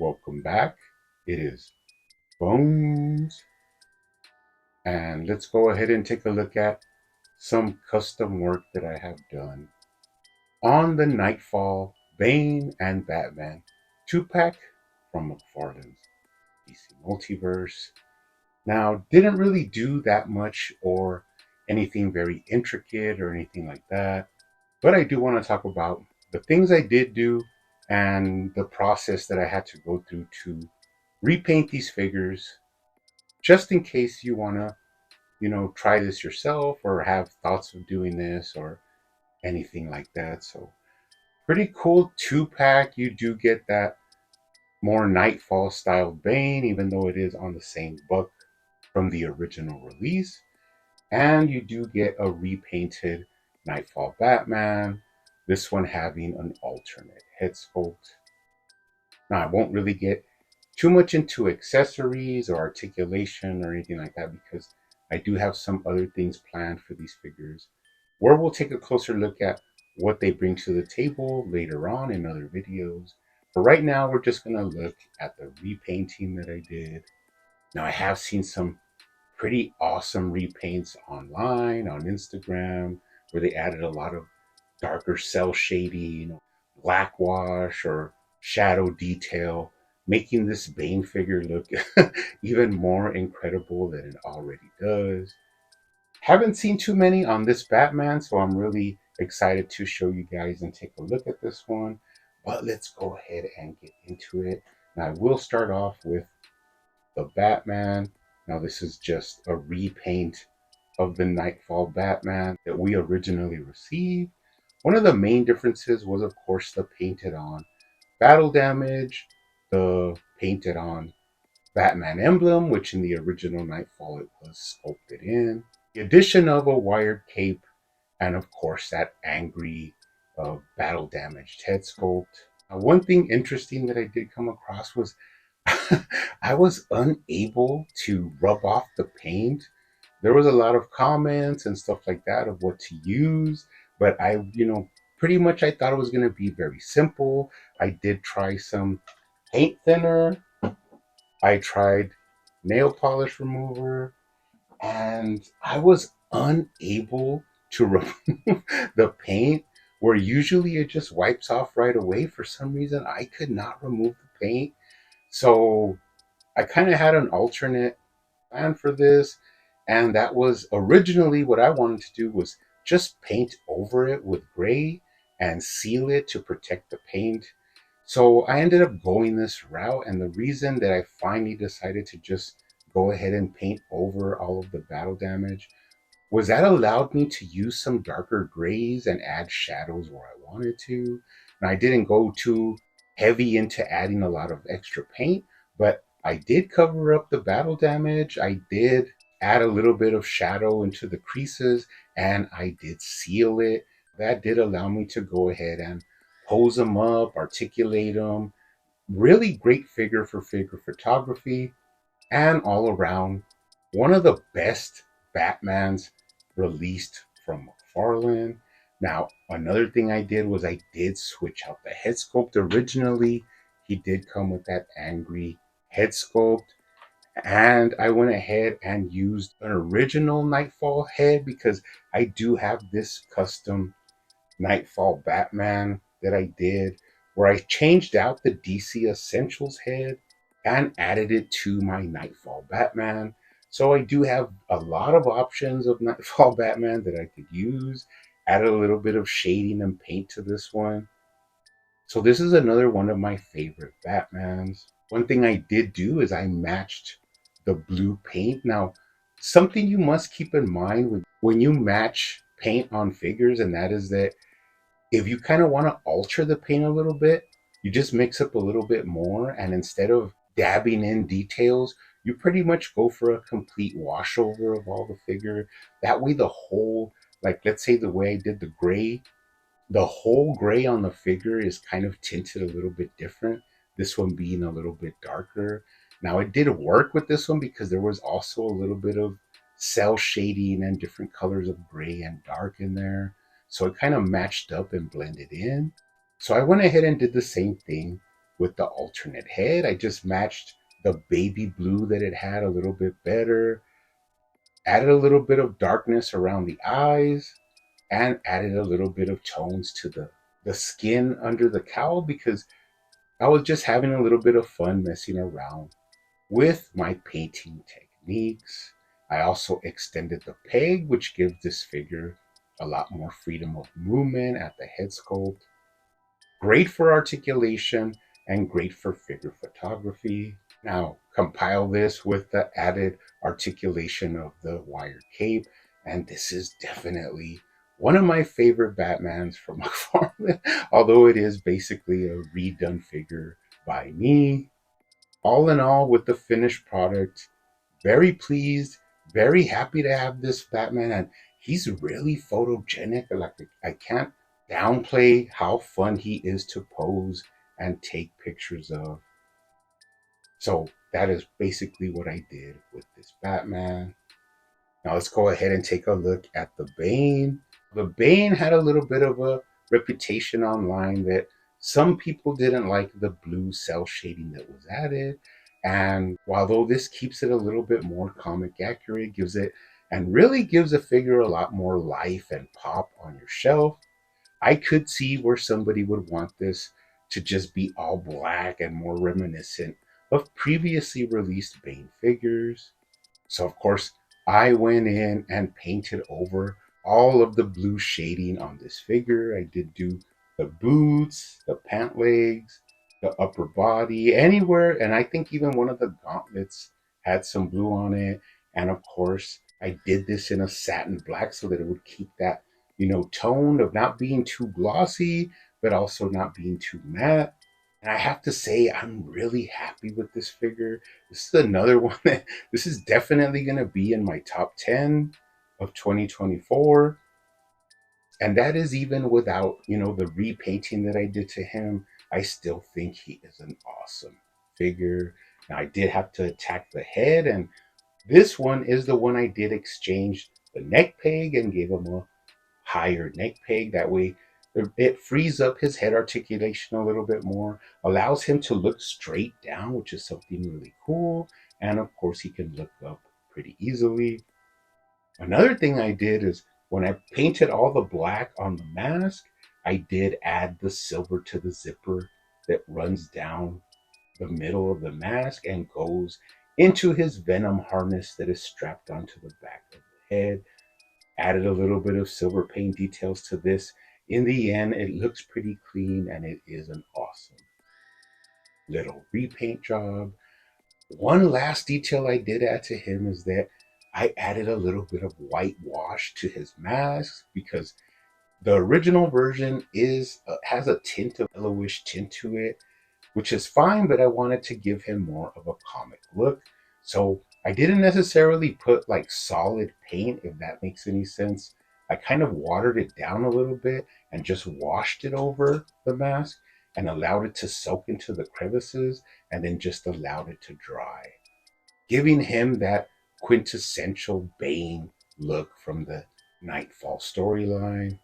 welcome back. It is Bones, and let's go ahead and take a look at some custom work that I have done on the Knightfall Bane and Batman 2-pack from Mcfarlane's DC Multiverse. Now, didn't really do that much or anything very intricate or anything like that, but I do want to talk about the things I did do and the process that I had to go through to repaint these figures, just in case you want to, try this yourself or have thoughts of doing this or anything like that. So, pretty cool 2-pack. You do get that more Knightfall style Bane, even though it is on the same book from the original release. And you do get a repainted Knightfall Batman, this one having an alternate head sculpt. Now, I won't really get too much into accessories or articulation or anything like that because I do have some other things planned for these figures where we'll take a closer look at what they bring to the table later on in other videos. But right now, we're just going to look at the repainting that I did. Now, I have seen some pretty awesome repaints online on Instagram where they added a lot of darker cell shading, black wash, or shadow detail, making this Bane figure look even more incredible than it already does. Haven't seen too many on this Batman, so I'm really excited to show you guys and take a look at this one. But let's go ahead and get into it. Now, I will start off with the Batman. Now, this is just a repaint of the Knightfall Batman that we originally received. One of the main differences was, of course, the painted on battle damage, the painted on Batman emblem, which in the original Knightfall it was sculpted in. The addition of a wired cape, and of course that angry battle damaged head sculpt. One thing interesting that I did come across was I was unable to rub off the paint. There was a lot of comments and stuff like that of what to use, but pretty much I thought it was going to be very simple. I did try some paint thinner. I tried nail polish remover, and I was unable to remove the paint where usually it just wipes off right away. For some reason, I could not remove the paint. So I kind of had an alternate plan for this, and that was originally what I wanted to do was just paint over it with gray and seal it to protect the paint. So I ended up going this route, and the reason that I finally decided to just go ahead and paint over all of the battle damage was that allowed me to use some darker grays and add shadows where I wanted to. And I didn't go too heavy into adding a lot of extra paint, but I did cover up the battle damage. I did add a little bit of shadow into the creases, and I did seal it. That did allow me to go ahead and pose them up, articulate them. Really great figure for figure photography, and all around one of the best Batmans released from McFarlane. Now, another thing I did was I did switch out the head sculpt. Originally, he did come with that angry head sculpt, and I went ahead and used an original Knightfall head because I do have this custom Knightfall Batman that I did where I changed out the DC Essentials head and added it to my Knightfall Batman. So I do have a lot of options of Knightfall Batman that I could use. Added a little bit of shading and paint to this one. So this is another one of my favorite Batmans. One thing I did do is I matched the blue paint. Now, something you must keep in mind when you match paint on figures, and that is that if you kind of want to alter the paint a little bit, you just mix up a little bit more. And instead of dabbing in details, you pretty much go for a complete washover of all the figure. That way, the whole, like let's say the way I did the gray, the whole gray on the figure is kind of tinted a little bit different. This one being a little bit darker. Now, it did work with this one because there was also a little bit of cell shading and different colors of gray and dark in there. So it kind of matched up and blended in. So I went ahead and did the same thing with the alternate head. I just matched the baby blue that it had a little bit better, added a little bit of darkness around the eyes, and added a little bit of tones to the skin under the cowl because I was just having a little bit of fun messing around with my painting techniques. I also extended the peg, which gives this figure a lot more freedom of movement at the head sculpt. Great for articulation and great for figure photography. Now, compile this with the added articulation of the wire cape, and this is definitely one of my favorite Batmans from Mcfarlane, although it is basically a redone figure by me. All in all, with the finished product, very pleased, very happy to have this Batman, and he's really photogenic. Like, I can't downplay how fun he is to pose and take pictures of. So that is basically what I did with this Batman. Now let's go ahead and take a look at the Bane. The Bane had a little bit of a reputation online that some people didn't like the blue cell shading that was added. And although this keeps it a little bit more comic accurate, gives it and really gives a figure a lot more life and pop on your shelf, I could see where somebody would want this to just be all black and more reminiscent of previously released Bane figures. So, of course, I went in and painted over all of the blue shading on this figure. I did do the boots, the pant legs, the upper body, anywhere. And I think even one of the gauntlets had some blue on it. And of course, I did this in a satin black so that it would keep that, tone of not being too glossy, but also not being too matte. And I have to say, I'm really happy with this figure. This is another one that this is definitely going to be in my top 10 of 2024. And that is even without, the repainting that I did to him. I still think he is an awesome figure. Now, I did have to attack the head, and this one is the one I did exchange the neck peg and gave him a higher neck peg. That way, it frees up his head articulation a little bit more, allows him to look straight down, which is something really cool. And of course, he can look up pretty easily. Another thing I did is when I painted all the black on the mask, I did add the silver to the zipper that runs down the middle of the mask and goes into his venom harness that is strapped onto the back of the head. Added a little bit of silver paint details to this. In the end, it looks pretty clean and it is an awesome little repaint job. One last detail I did add to him is that I added a little bit of whitewash to his mask because the original version has a tint of yellowish tint to it, which is fine, but I wanted to give him more of a comic look. So I didn't necessarily put like solid paint, if that makes any sense. I kind of watered it down a little bit and just washed it over the mask and allowed it to soak into the crevices and then just allowed it to dry, giving him that quintessential Bane look from the Knightfall storyline.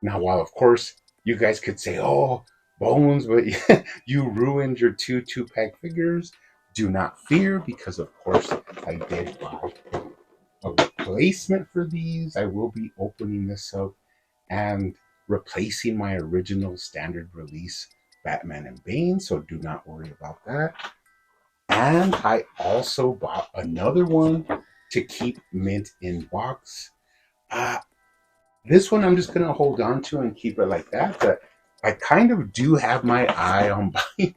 Now, while of course you guys could say, oh, Bones, but you ruined your two-pack figures, do not fear because of course I did buy a replacement for these. I will be opening this up and replacing my original standard release Batman and Bane, so do not worry about that. And I also bought another one to keep mint in box. Uh, this one I'm just going to hold on to and keep it like that. But I kind of do have my eye on buying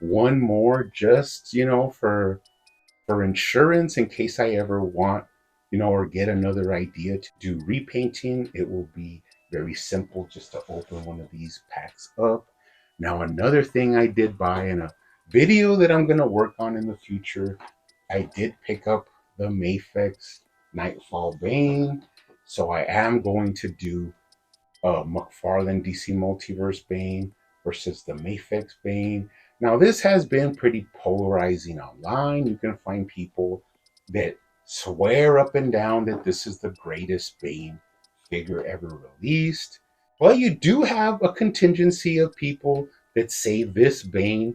one more just, for insurance in case I ever want, or get another idea to do repainting. It will be very simple just to open one of these packs up. Now, another thing I did buy in a video that I'm going to work on in the future, I did pick up the Mafex Knightfall Bane. So I am going to do Mcfarlane DC Multiverse Bane versus the Mafex Bane. Now, this has been pretty polarizing online. You can find people that swear up and down that this is the greatest Bane figure ever released. But you do have a contingency of people that say this Bane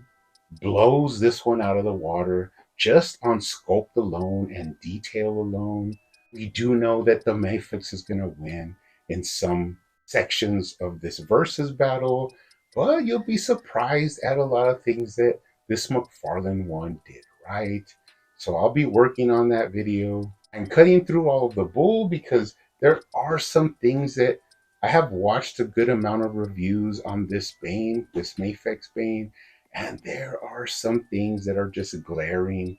blows this one out of the water just on sculpt alone and detail alone. We do know that the Mayfix is going to win in some sections of this versus battle, but you'll be surprised at a lot of things that this Mcfarlane one did right. So I'll be working on that video. I'm cutting through all of the bull because there are some things that I have watched a good amount of reviews on this Bane, this Mayfix Bane, and there are some things that are just glaring,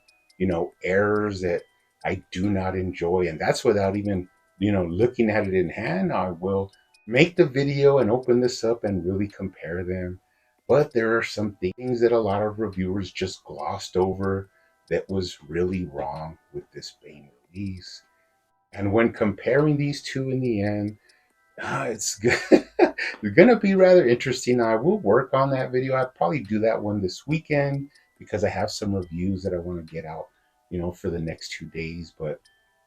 errors that I do not enjoy. And that's without even, looking at it in hand. I will make the video and open this up and really compare them. But there are some things that a lot of reviewers just glossed over that was really wrong with this Bane release. And when comparing these two in the end, it's good. It's gonna be rather interesting. I will work on that video. I'll probably do that one this weekend because I have some reviews that I want to get out, for the next 2 days. But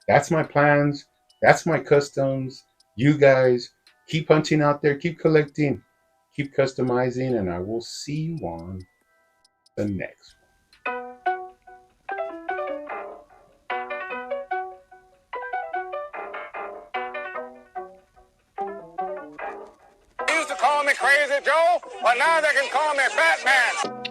that's my plans. That's my customs. You guys keep hunting out there, keep collecting, keep customizing, and I will see you on the next one. They used to call me Crazy Joe, but now they can call me Batman.